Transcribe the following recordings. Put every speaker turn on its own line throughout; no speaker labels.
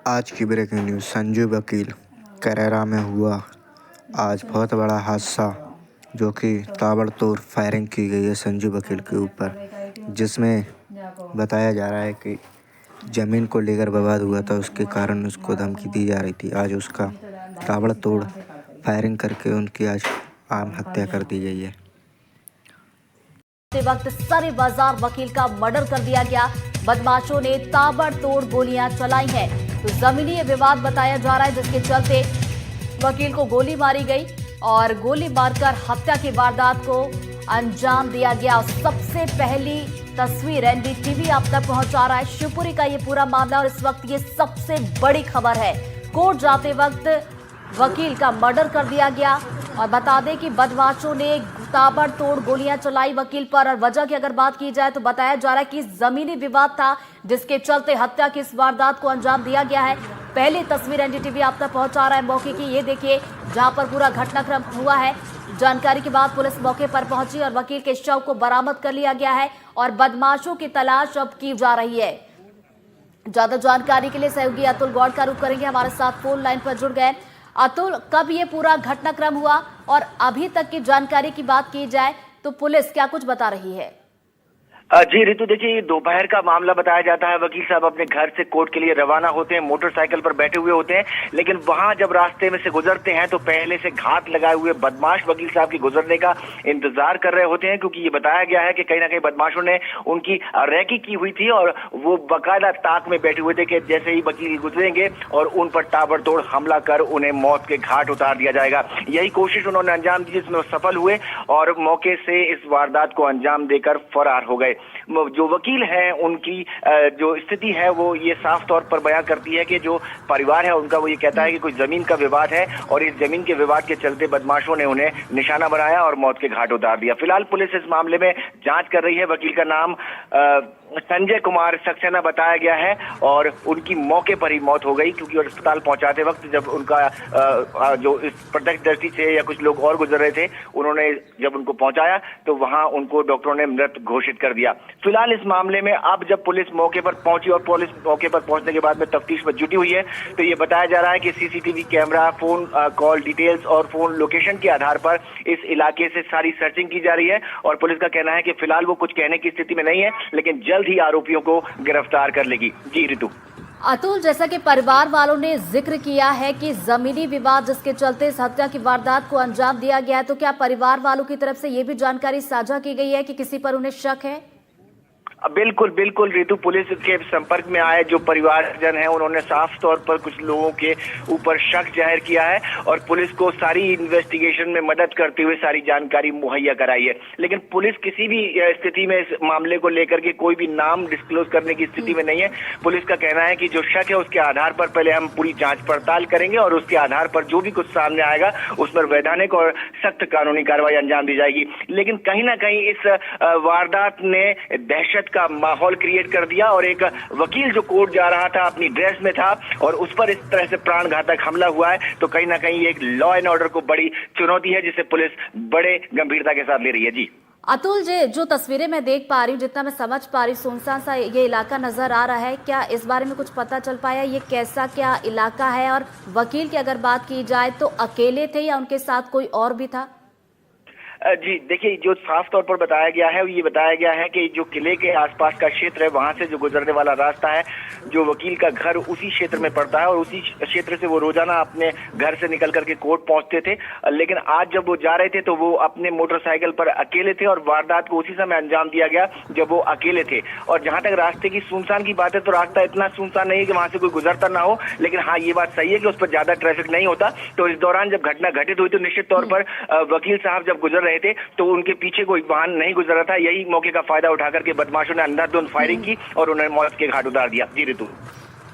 आज की breaking news. Sanju वकील करेरा में हुआ आज बहुत बड़ा हादसा, जो कि ताबड़तोड़ फायरिंग की गई है संजू वकील के ऊपर, जिसमें बताया जा रहा है कि ज़मीन को लेकर विवाद हुआ था, उसके कारण उसको धमकी दी जा रही थी। आज उसका ताबड़तोड़ फायरिंग करके उनकी आज आम हत्या कर दी गई है।
वक्त सरे बाजार वकील का मर्डर कर दिया गया। बदमाशों ने ताबड़तोड़ गोलियां चलाई हैं। तो जमीनी विवाद बताया जा रहा है, जिसके चलते वकील को गोली मारी गई और गोली मारकर हत्या की वारदात को अंजाम दिया गया। सबसे पहली तस्वीर एनडीटीवी आप तक पहुंचा रहा है शिवपुरी का ये पूरा मामला, और इस वक्त ये सबसे बड़ी खबर है। कोर्ट जाते वक्त वकील का मर्डर कर दिया गया, और बता दें कि बदमाशों ने ताबड़तोड़ गोलियां चलाई वकील पर। और वजह की अगर बात की जाए तो बताया जा रहा है कि जमीनी विवाद था, जिसके चलते हत्या की इस वारदात को अंजाम दिया गया है। पहली तस्वीर एनडीटीवी आप तक पहुंचा रहा है मौके की, ये देखिए, जहां पर पूरा घटनाक्रम हुआ है। जानकारी के बाद पुलिस मौके पर पहुंची और वकील के शव को बरामद कर लिया गया है, और बदमाशों की तलाश अब की जा रही है। ज्यादा जानकारी के लिए सहयोगी अतुल गौड़ का रुख करेंगे, हमारे साथ फोन लाइन पर जुड़ गए। अतुल, कब ये पूरा घटनाक्रम हुआ और अभी तक की जानकारी की बात की जाए तो पुलिस क्या कुछ बता रही है?
जी रितु, देखिए दोपहर का मामला बताया जाता है। वकील साहब अपने घर से कोर्ट के लिए रवाना होते हैं, मोटरसाइकिल पर बैठे हुए होते हैं, लेकिन वहां जब रास्ते में से गुजरते हैं तो पहले से घात लगाए हुए बदमाश वकील साहब की गुजरने का इंतजार कर रहे होते हैं, क्योंकि ये बताया गया है कि कहीं ना कहीं बदमाशों ने उनकी रैकी की हुई थी और वो बाकायदा ताक में बैठे हुए थे कि जैसे ही वकील गुजरेंगे और उन पर ताबड़तोड़ हमला कर उन्हें मौत के घाट उतार दिया जाएगा। यही कोशिश उन्होंने अंजाम दी, जिसमें सफल हुए और मौके से इस वारदात को अंजाम देकर फरार हो गए। जो वकील हैं उनकी जो स्थिति है वो ये साफ तौर पर बयान करती है कि जो परिवार है उनका, वो ये कहता है कि कोई जमीन का विवाद है और इस जमीन के विवाद के चलते बदमाशों ने उन्हें निशाना बनाया और मौत के घाट उतार दिया। फिलहाल पुलिस इस मामले में जांच कर रही है। वकील का नाम संजय कुमार सक्सेना बताया गया है और उनकी मौके पर ही मौत हो गई, क्योंकि अस्पताल पहुंचाते वक्त जब उनका जो इस प्रत्यक्षदर्शी थे या कुछ लोग और गुजर रहे थे, उन्होंने जब उनको पहुंचाया तो वहां उनको डॉक्टरों ने मृत घोषित कर दिया। फिलहाल इस मामले में अब जब पुलिस मौके पर पहुंची और पुलिस मौके पर पहुंचने के बाद में तफ्तीश में जुटी हुई है, तो ये बताया जा रहा है कि CCTV camera, phone call details और फोन लोकेशन के आधार पर इस इलाके से सारी सर्चिंग की जा रही है। और पुलिस का कहना है कि फिलहाल वो कुछ कहने की स्थिति में नहीं है, लेकिन जल्द ही आरोपियों को गिरफ्तार कर लेगी। जी रितु।
अतुल, जैसा कि परिवार वालों ने जिक्र किया है कि जमीनी विवाद जिसके चलते इस हत्या की वारदात को अंजाम दिया गया है, तो क्या परिवार वालों की तरफ से ये भी जानकारी साझा की गई है कि किसी पर उन्हें शक है?
बिल्कुल बिल्कुल रितु, पुलिस के संपर्क में आए जो परिवारजन हैं उन्होंने साफ तौर पर कुछ लोगों के ऊपर शक जाहिर किया है और पुलिस को सारी इन्वेस्टिगेशन में मदद करते हुए सारी जानकारी मुहैया कराई है। लेकिन पुलिस किसी भी स्थिति में इस मामले को लेकर के कोई भी नाम डिस्क्लोज करने की स्थिति में नहीं है। पुलिस का कहना है कि जो शक है उसके आधार पर पहले हम पूरी जांच पड़ताल करेंगे और उसके आधार पर जो भी कुछ सामने आएगा उस पर वैधानिक और सख्त कानूनी कार्रवाई अंजाम दी जाएगी। लेकिन कहीं ना कहीं इस वारदात ने दहशत का माहौल क्रिएट कर दिया और एक वकील जो कोर्ट जा रहा था अपनी ड्रेस में था और उस पर इस तरह से प्राणघातक हमला हुआ है, तो कहीं ना कहीं एक लॉ एंड ऑर्डर को बड़ी चुनौती है, जिसे पुलिस बड़े गंभीरता के साथ ले रही है। जी
अतुल जी, जो तस्वीरें मैं देख पा रही हूँ, जितना मैं समझ पा रही हूँ, सुनसान सा ये इलाका नजर आ रहा है। क्या इस बारे में कुछ पता चल पाया, ये कैसा क्या इलाका है? और वकील की अगर बात की जाए तो अकेले थे या उनके साथ कोई और भी था?
जी देखिए, जो साफ तौर पर बताया गया है ये बताया गया है कि जो किले के आसपास का क्षेत्र है वहां से जो गुजरने वाला रास्ता है, जो वकील का घर उसी क्षेत्र में पड़ता है और उसी क्षेत्र से वो रोजाना अपने घर से निकल करके कोर्ट पहुंचते थे। लेकिन आज जब वो जा रहे थे तो वो अपने मोटरसाइकिल पर अकेले थे और वारदात को उसी समय अंजाम दिया गया जब वो अकेले थे। और जहां तक रास्ते की सुनसान की बात है तो रास्ता इतना सुनसान नहीं है कि वहां से कोई गुजरता ना हो, लेकिन हाँ ये बात सही है कि उस पर ज्यादा ट्रैफिक नहीं होता। तो इस दौरान जब घटना घटित हुई तो निश्चित तौर पर वकील साहब जब गुजर रहे थे तो उनके पीछे कोई वाहन नहीं गुजर रहा था। यही मौके का फायदा उठाकर के बदमाशों ने अंधाधुंध फायरिंग की और उन्हें मौत के घाट उतार दिया। जी रितु।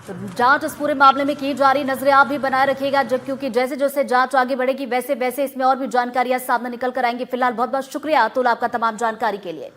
तो जांच इस पूरे मामले में की जा रही, नजरें आप भी बनाए रखिएगा, जब क्योंकि जैसे जैसे जांच आगे बढ़ेगी वैसे वैसे इसमें और भी जानकारियां सामने निकल कर आएंगी। फिलहाल बहुत बहुत शुक्रिया अतुल आपका तमाम जानकारी के लिए।